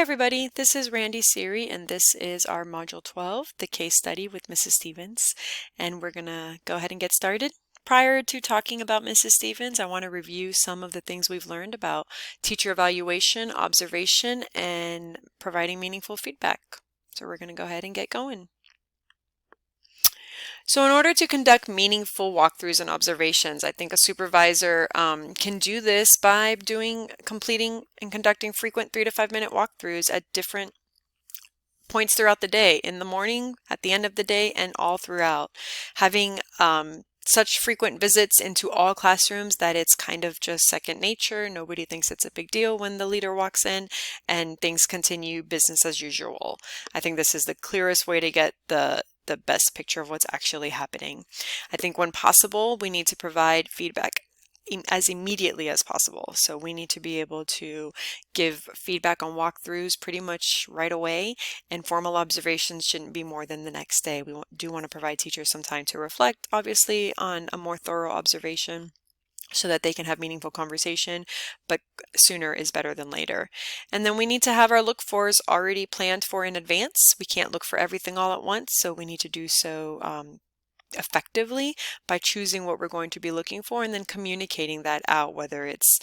everybody, this is Randy Siri and this is our Module 12, the case study with Mrs. Stevens, and we're going to go ahead and get started. Prior to talking about Mrs. Stevens, I want to review some of the things we've learned about teacher evaluation, observation, and providing meaningful feedback. So we're going to go ahead and get going. So in order to conduct meaningful walkthroughs and observations, I think a supervisor can do this by completing and conducting frequent 3 to 5 minute walkthroughs at different points throughout the day, in the morning, at the end of the day, and all throughout. Having such frequent visits into all classrooms that it's kind of just second nature. Nobody thinks it's a big deal when the leader walks in and things continue business as usual. I think this is the clearest way to get the best picture of what's actually happening. I think when possible, we need to provide feedback as immediately as possible. So we need to be able to give feedback on walkthroughs pretty much right away, and formal observations shouldn't be more than the next day. We do want to provide teachers some time to reflect, obviously, on a more thorough observation, so that they can have meaningful conversation, but sooner is better than later. And then we need to have our look-fors already planned for in advance. We can't look for everything all at once, so we need to do so effectively by choosing what we're going to be looking for and then communicating that out, whether it's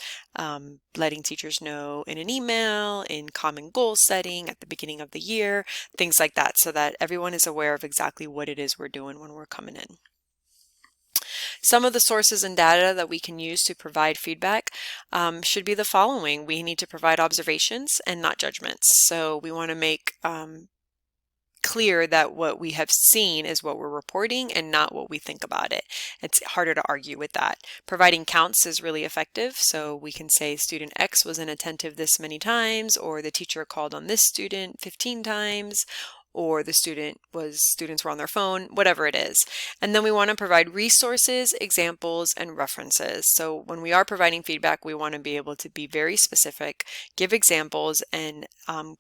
letting teachers know in an email, in common goal setting at the beginning of the year, things like that, so that everyone is aware of exactly what it is we're doing when we're coming in. Some of the sources and data that we can use to provide feedback should be the following. We need to provide observations and not judgments. So we want to make clear that what we have seen is what we're reporting and not what we think about it. It's harder to argue with that. Providing counts is really effective. So we can say student X was inattentive this many times, or the teacher called on this student 15 times, or the students were on their phone, whatever it is. And then we want to provide resources, examples, and references. So when we are providing feedback, we want to be able to be very specific, give examples, and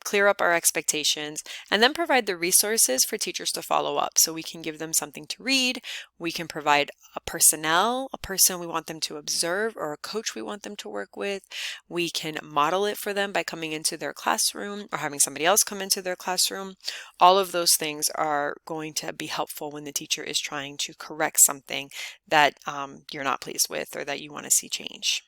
clear up our expectations, and then provide the resources for teachers to follow up. So we can give them something to read, we can provide a person we want them to observe, or a coach we want them to work with. We can model it for them by coming into their classroom or having somebody else come into their classroom. All of those things are going to be helpful when the teacher is trying to correct something that you're not pleased with or that you want to see change.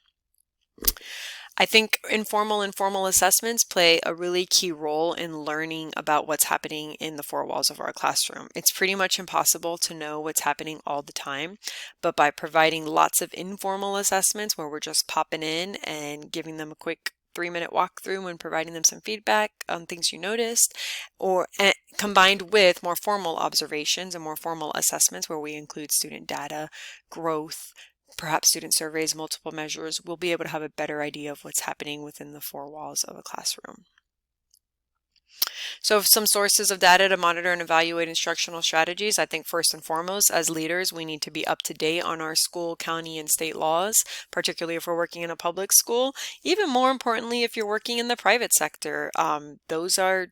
I think informal and formal assessments play a really key role in learning about what's happening in the four walls of our classroom. It's pretty much impossible to know what's happening all the time, but by providing lots of informal assessments where we're just popping in and giving them a quick 3-minute walkthrough and providing them some feedback on things you noticed, or combined with more formal observations and more formal assessments where we include student data, growth, perhaps student surveys, multiple measures, we'll be able to have a better idea of what's happening within the four walls of a classroom. So some sources of data to monitor and evaluate instructional strategies. I think first and foremost, as leaders, we need to be up to date on our school, county, and state laws, particularly if we're working in a public school. Even more importantly, if you're working in the private sector, those are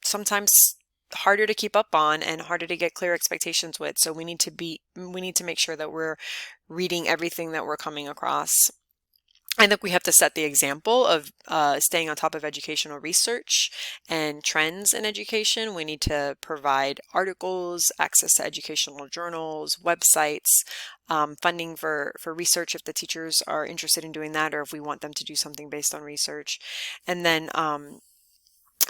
sometimes harder to keep up on and harder to get clear expectations with. So we need to make sure that we're reading everything that we're coming across. I think we have to set the example of staying on top of educational research and trends in education. We need to provide articles, access to educational journals, websites, funding for research if the teachers are interested in doing that, or if we want them to do something based on research. And then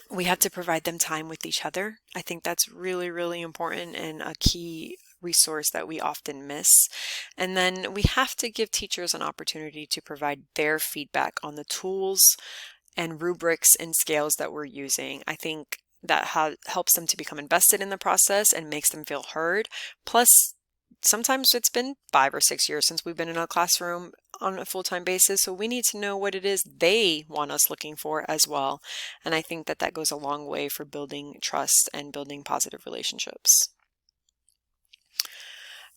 we have to provide them time with each other. I think that's really, really important and a key resource that we often miss. And then we have to give teachers an opportunity to provide their feedback on the tools and rubrics and scales that we're using. I think that helps them to become invested in the process and makes them feel heard. Plus, sometimes it's been 5 or 6 years since we've been in a classroom on a full-time basis, so we need to know what it is they want us looking for as well. And I think that that goes a long way for building trust and building positive relationships.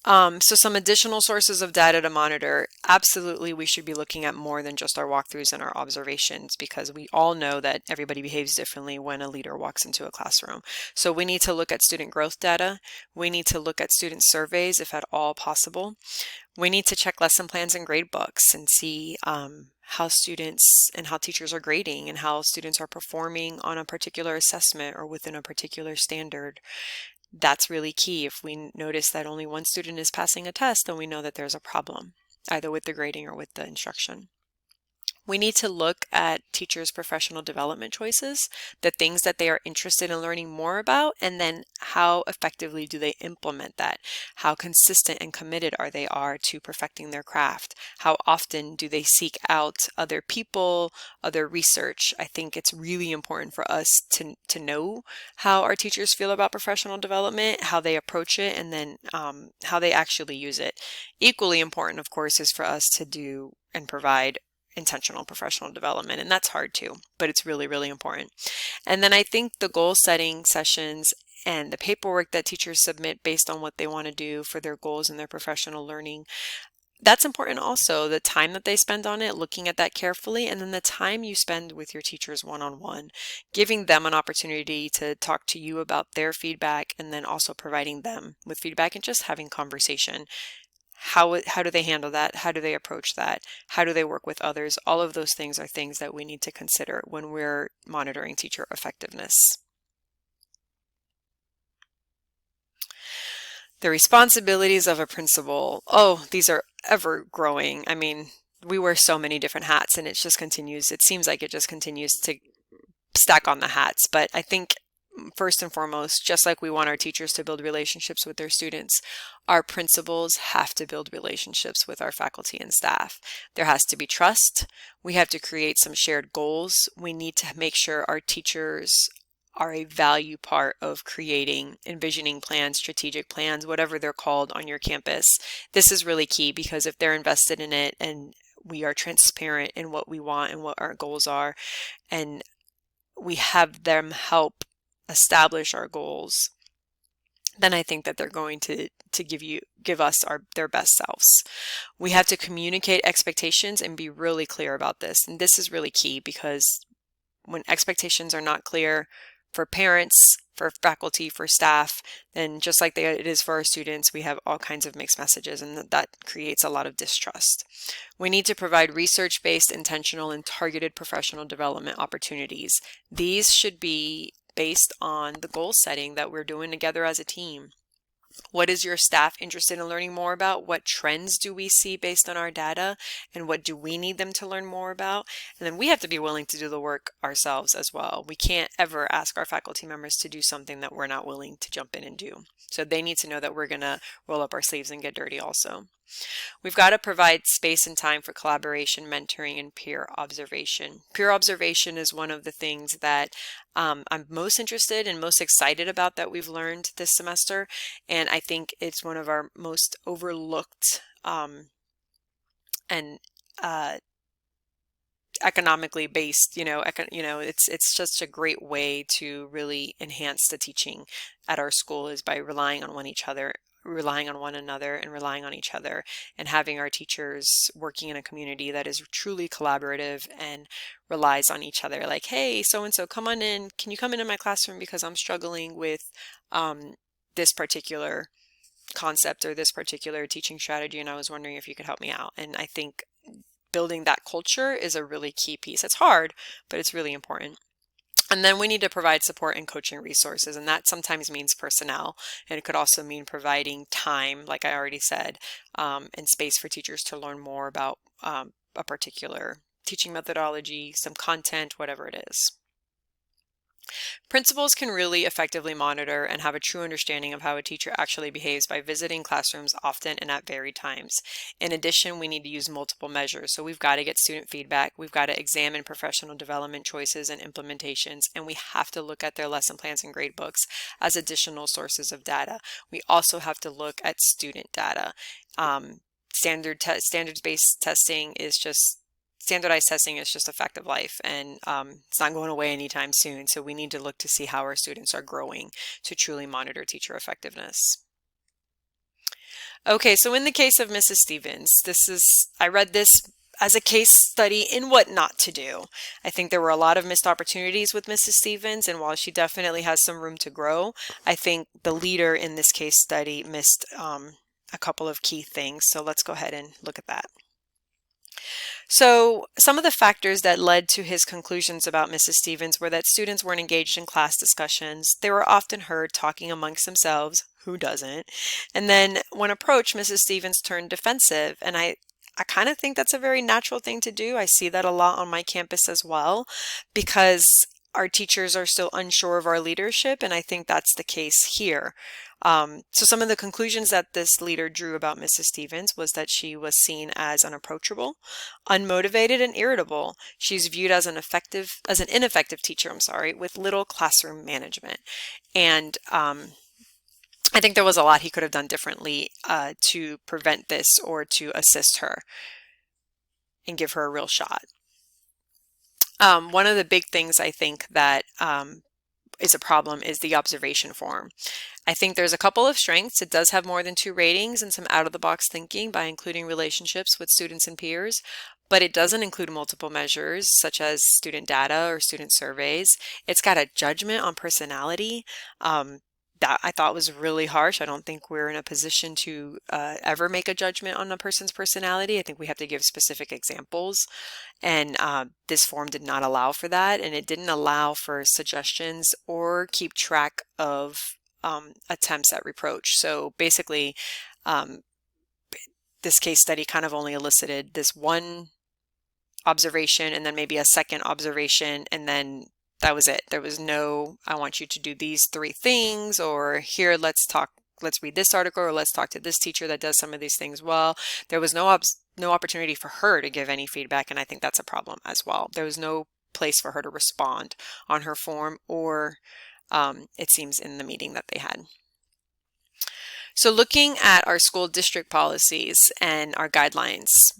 So some additional sources of data to monitor. Absolutely, we should be looking at more than just our walkthroughs and our observations, because we all know that everybody behaves differently when a leader walks into a classroom. So we need to look at student growth data. We need to look at student surveys if at all possible. We need to check lesson plans and grade books and see how students and how teachers are grading and how students are performing on a particular assessment or within a particular standard. That's really key. If we notice that only one student is passing a test, then we know that there's a problem, either with the grading or with the instruction. We need to look at teachers' professional development choices, the things that they are interested in learning more about, and then how effectively do they implement that? How consistent and committed are they to perfecting their craft? How often do they seek out other people, other research? I think it's really important for us to know how our teachers feel about professional development, how they approach it, and then how they actually use it. Equally important, of course, is for us to do and provide intentional professional development, and that's hard too, but it's really, really important. And then I think the goal setting sessions and the paperwork that teachers submit based on what they want to do for their goals and their professional learning, that's important also. The time that they spend on it, looking at that carefully, and then the time you spend with your teachers one-on-one, giving them an opportunity to talk to you about their feedback, and then also providing them with feedback and just having conversation. How do they handle that? How do they approach that? How do they work with others? All of those things are things that we need to consider when we're monitoring teacher effectiveness. The responsibilities of a principal. Oh, these are ever growing. I mean, we wear so many different hats and it seems like it just continues to stack on the hats. But I think first and foremost, just like we want our teachers to build relationships with their students, our principals have to build relationships with our faculty and staff. There has to be trust. We have to create some shared goals. We need to make sure our teachers are a value part of creating, envisioning plans, strategic plans, whatever they're called on your campus. This is really key because if they're invested in it and we are transparent in what we want and what our goals are, and we have them help establish our goals, then I think that they're going to give us their best selves. We have to communicate expectations and be really clear about this. And this is really key because when expectations are not clear for parents, for faculty, for staff, then just like it is for our students, we have all kinds of mixed messages, and that creates a lot of distrust. We need to provide research-based, intentional, and targeted professional development opportunities. These should be based on the goal setting that we're doing together as a team. What is your staff interested in learning more about? What trends do we see based on our data? And what do we need them to learn more about? And then we have to be willing to do the work ourselves as well. We can't ever ask our faculty members to do something that we're not willing to jump in and do. So they need to know that we're going to roll up our sleeves and get dirty also. We've got to provide space and time for collaboration, mentoring, and peer observation. Peer observation is one of the things that I'm most interested and most excited about that we've learned this semester. And I think it's one of our most overlooked and economically based, it's just a great way to really enhance the teaching at our school is by relying on one another and relying on each other, and having our teachers working in a community that is truly collaborative and relies on each other. Like, hey, so-and-so, come on in. Can you come into my classroom because I'm struggling with this particular concept or this particular teaching strategy, and I was wondering if you could help me out. And I think building that culture is a really key piece. It's hard, but it's really important. And then we need to provide support and coaching resources, and that sometimes means personnel, and it could also mean providing time, like I already said, and space for teachers to learn more about a particular teaching methodology, some content, whatever it is. Principals can really effectively monitor and have a true understanding of how a teacher actually behaves by visiting classrooms often and at varied times. In addition, we need to use multiple measures. So we've got to get student feedback, we've got to examine professional development choices and implementations, and we have to look at their lesson plans and grade books as additional sources of data. We also have to look at student data. Standards-based testing is just Standardized testing is just a fact of life, and it's not going away anytime soon. So we need to look to see how our students are growing to truly monitor teacher effectiveness. Okay, so in the case of Mrs. Stevens, I read this as a case study in what not to do. I think there were a lot of missed opportunities with Mrs. Stevens, and while she definitely has some room to grow, I think the leader in this case study missed a couple of key things. So let's go ahead and look at that. So some of the factors that led to his conclusions about Mrs. Stevens were that students weren't engaged in class discussions. They were often heard talking amongst themselves. Who doesn't? And then when approached, Mrs. Stevens turned defensive. And I kind of think that's a very natural thing to do. I see that a lot on my campus as well, because our teachers are still unsure of our leadership. And I think that's the case here. So some of the conclusions that this leader drew about Mrs. Stevens was that she was seen as unapproachable, unmotivated, and irritable. She's viewed as an ineffective teacher, with little classroom management. And I think there was a lot he could have done differently to prevent this or to assist her and give her a real shot. One of the big things I think that is a problem is the observation form. I think there's a couple of strengths. It does have more than 2 ratings and some out-of-the-box thinking by including relationships with students and peers, but it doesn't include multiple measures such as student data or student surveys. It's got a judgment on personality. That I thought was really harsh. I don't think we're in a position to ever make a judgment on a person's personality. I think we have to give specific examples. And this form did not allow for that. And it didn't allow for suggestions or keep track of attempts at reproach. So basically, this case study kind of only elicited this one observation and then maybe a second observation, and then that was it. There was no, I want you to do these 3 things, or here, let's read this article, or let's talk to this teacher that does some of these things well. There was no opportunity for her to give any feedback, and I think that's a problem as well. There was no place for her to respond on her form, or it seems in the meeting that they had. So looking at our school district policies and our guidelines,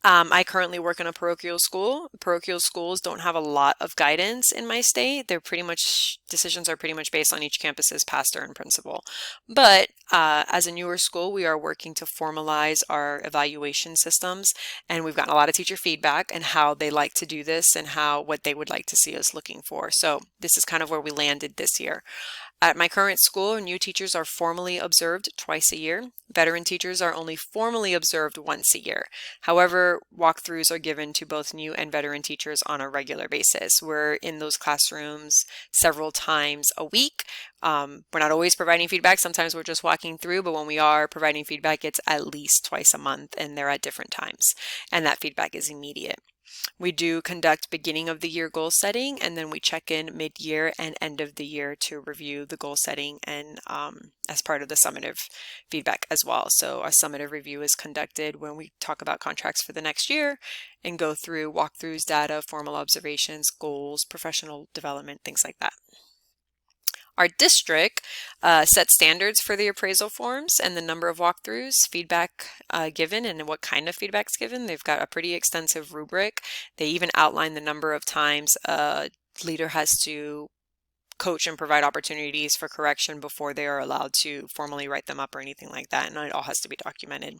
I currently work in a parochial school. Parochial schools don't have a lot of guidance in my state. Decisions are pretty much based on each campus's pastor and principal. But as a newer school, we are working to formalize our evaluation systems, and we've gotten a lot of teacher feedback and how they like to do this and what they would like to see us looking for. So this is kind of where we landed this year. At my current school, new teachers are formally observed twice a year. Veteran teachers are only formally observed once a year. However, walkthroughs are given to both new and veteran teachers on a regular basis. We're in those classrooms several times a week. We're not always providing feedback. Sometimes we're just walking through, but when we are providing feedback, it's at least twice a month, and they're at different times. And that feedback is immediate. We do conduct beginning of the year goal setting, and then we check in mid-year and end of the year to review the goal setting and as part of the summative feedback as well. So a summative review is conducted when we talk about contracts for the next year and go through walkthroughs, data, formal observations, goals, professional development, things like that. Our district sets standards for the appraisal forms and the number of walkthroughs, feedback given, and what kind of feedback's given. They've got a pretty extensive rubric. They even outline the number of times a leader has to coach and provide opportunities for correction before they are allowed to formally write them up or anything like that, and it all has to be documented.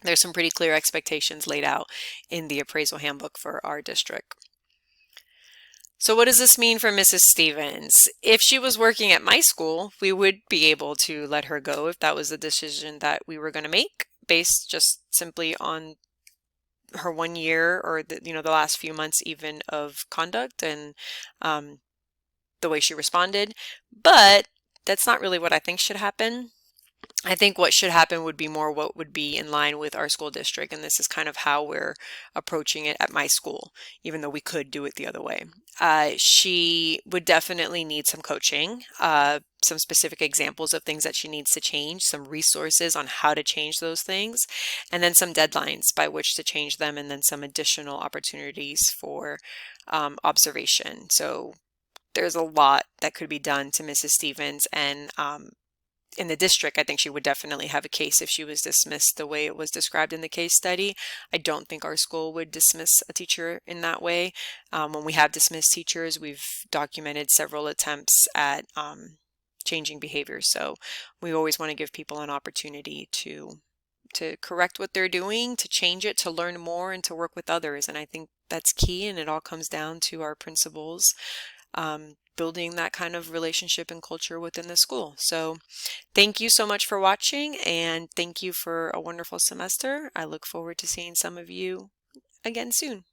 There's some pretty clear expectations laid out in the appraisal handbook for our district. So what does this mean for Mrs. Stevens? If she was working at my school, we would be able to let her go if that was the decision that we were going to make, based just simply on her 1 year or the last few months even of conduct and the way she responded. But that's not really what I think should happen. I think what should happen would be more what would be in line with our school district, and this is kind of how we're approaching it at my school, even though we could do it the other way. She would definitely need some coaching, some specific examples of things that she needs to change, some resources on how to change those things, and then some deadlines by which to change them, and then some additional opportunities for observation. So there's a lot that could be done to Mrs. Stevens, and in the district, I think she would definitely have a case if she was dismissed the way it was described in the case study. I don't think our school would dismiss a teacher in that way. When we have dismissed teachers, we've documented several attempts at changing behaviors. So we always want to give people an opportunity to correct what they're doing, to change it, to learn more, and to work with others. And I think that's key, and it all comes down to our principals building that kind of relationship and culture within the school. So thank you so much for watching, and thank you for a wonderful semester. I look forward to seeing some of you again soon.